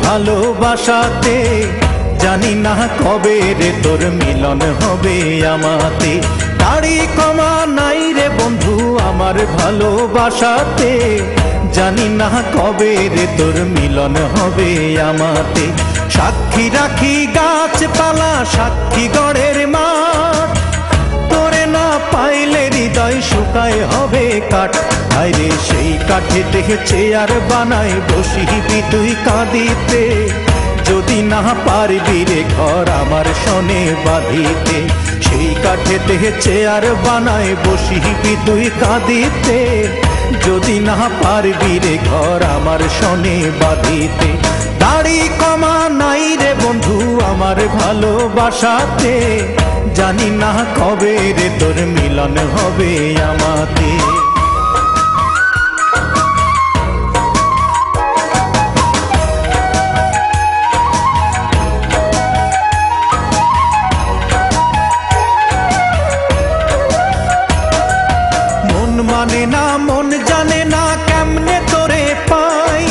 ভালোবাসাতে, জানি না কবে রে তোর মিলন হবে আমাতে। দাড়ি কমা নাই রে বন্ধু আমার ভালোবাসাতে, জানি না কবে রে তোর মিলন হবে আমাতে। সাক্ষী রাখি গাছপালা, সাক্ষী গড়ের মাঠ, তোরে না পাইলে হৃদয় শুকায় হবে কাঠ। আইরে সেই কাঠে দেখে চেয়ার বানাই বসিবি তুই কাঁদিতে, যদি না পারবি রে ঘর আমার সনে বাঁধিতে। সেই কাঠে দেখে চেয়ার বানাই বসিবি তুই কাঁদিতে, যদি না পারবি রে ঘর আমার সনে বাঁধিতে। দাড়ি কমা নাই রে বন্ধু আমার ভালোবাসাতে, জানি না কবে রে তোর মিলন হবে আমাতে। মন মানে না মন জানে না কেমনে তোরে পাই,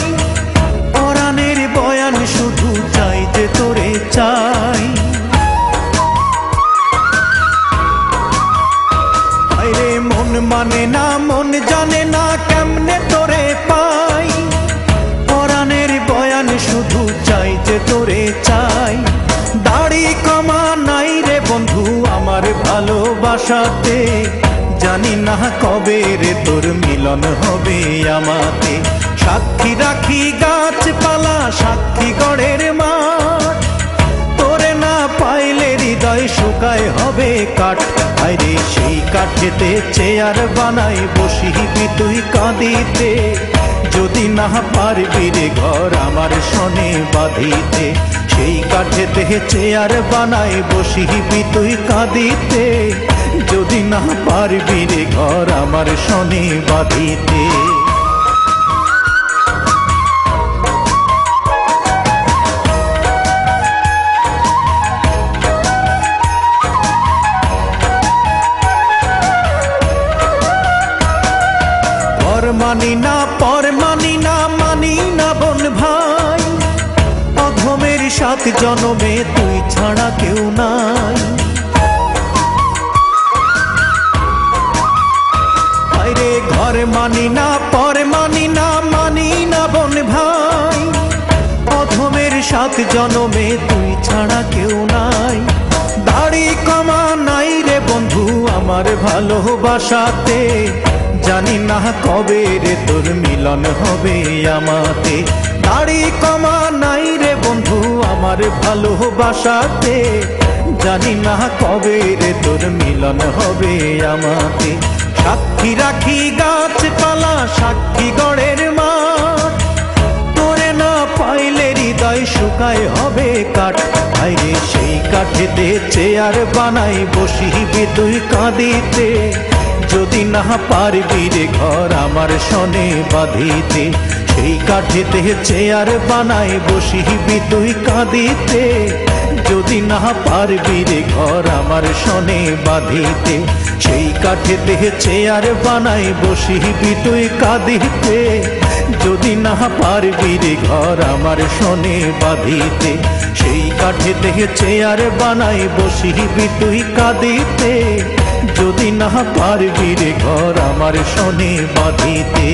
পরাণের বয়ান শুধু চাই যে তোরে চাই। আরে মন মানে না মন জানে না কেমনে তোরে পাই, পরাণের বয়ান শুধু চাই যে তোরে চাই। দাড়ি কমা নাই রে বন্ধু আমার ভালোবাসাতে, জানি না কবে রে তোর মিলন হবে আমাতে। সাক্ষী রাখি গাছপালা, সাক্ষী গড়ের মাঠ, তোরে না পাইলে হৃদয় শুকায় হবে কাঠ। আইরে সেই কাঠেতে চেয়ার বানাই বসিবি তুই কাঁদিতে, যদি না পারবি রে ঘর আমার সনে বাঁধিতে। সেই কাঠেতে চেয়ার বানাই বসিবি তুই কাঁদিতে, যদি না পারবি রে ঘর আমার সনে বাঁধিতে। মানি না পর মানি না, মানি না বোন ভাই, অধমের 7 জনমে তুই ছাড়া কেউ নাই। আরে ঘর মানি না পর মানি না, মানি না বোন ভাই, অধমের 7 জনমে তুই ছাড়া কেউ নাই। দাড়ি কমা নাই রে বন্ধু আমার ভালোবাসাতে, জানি না কবে রে তোর মিলন হবে আমাতে। দাড়ি কমা নাই রে বন্ধু আমার ভালোবাসাতে, জানি না কবে রে তোর মিলন হবে আমাতে। সাক্ষী রাখি গাছপালা, সাক্ষী গড়ের মাঠ, তোরে না পাইলে হৃদয় শুকায় হবে কাঠ। আইরে সেই কাঠেতে চেয়ার বানাই বসিবি তুই কাঁদিতে, যদি না পারবি রে ঘর আমার সনে বাঁধিতে। সেই কাঠেতে চেয়ার বানাই বসিবি তুই কাঁদিতে, যদি না পারবি রে ঘর আমার সনে বাঁধিতে। সেই কাঠেতে চেয়ার বানাই বসিবি তুই কাঁদিতে, যদি না পারবি রে ঘর আমার সনে বাঁধিতে। সেই কাঠেতে চেয়ার বানাই বসিবি তুই কাঁদিতে, যদি না পারবি রে ঘর আমার সনে বাঁধিতে।